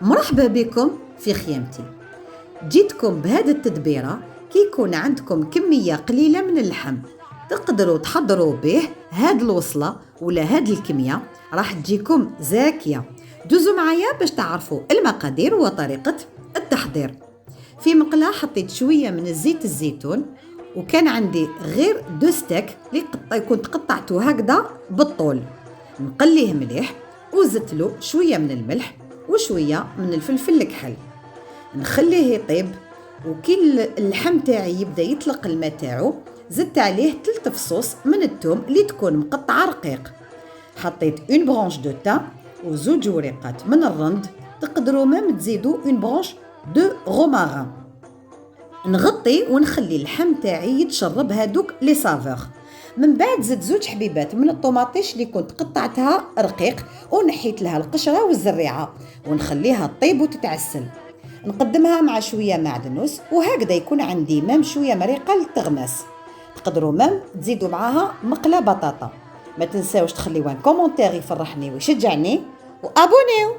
مرحبا بكم في خيامتي. جيتكم بهذه التدبيرة كي يكون عندكم كمية قليلة من اللحم تقدروا تحضروا به هاد الوصلة ولا هاد الكمية، راح تجيكم زاكية. دوزوا معايا باش تعرفوا المقادير وطريقة التحضير. في مقلاة حطيت شوية من الزيت الزيتون، وكان عندي غير 2 ستيك اللي كنت قطعته هكذا بالطول. نقليه مليح وزدت له شوية من الملح وشوية من الفلفل الكحل، نخليه يطيب. وكي اللحم تاعي يبدا يطلق الماء تاعو، زدت عليه 3 فصوص من الثوم اللي تكون مقطعه رقيق. حطيت 1 برانش دو تان وزوج وريقات من الرند، تقدروا مام تزيدوا 1 برانش دو روماران. نغطي ونخلي اللحم تاعي يتشرب هادوك لي سافور. من بعد زدت 2 حبيبات من الطوماطيش اللي كنت قطعتها رقيق ونحيت لها القشره والزريعه، ونخليها تطيب وتتعسل. نقدمها مع شويه معدنوس، وهكذا يكون عندي مام شويه مريقه للتغماس. تقدروا مام تزيدوا معاها مقله بطاطا. ما تنساوش تخليوا كومونتير يفرحني ويشجعني، وابونيو.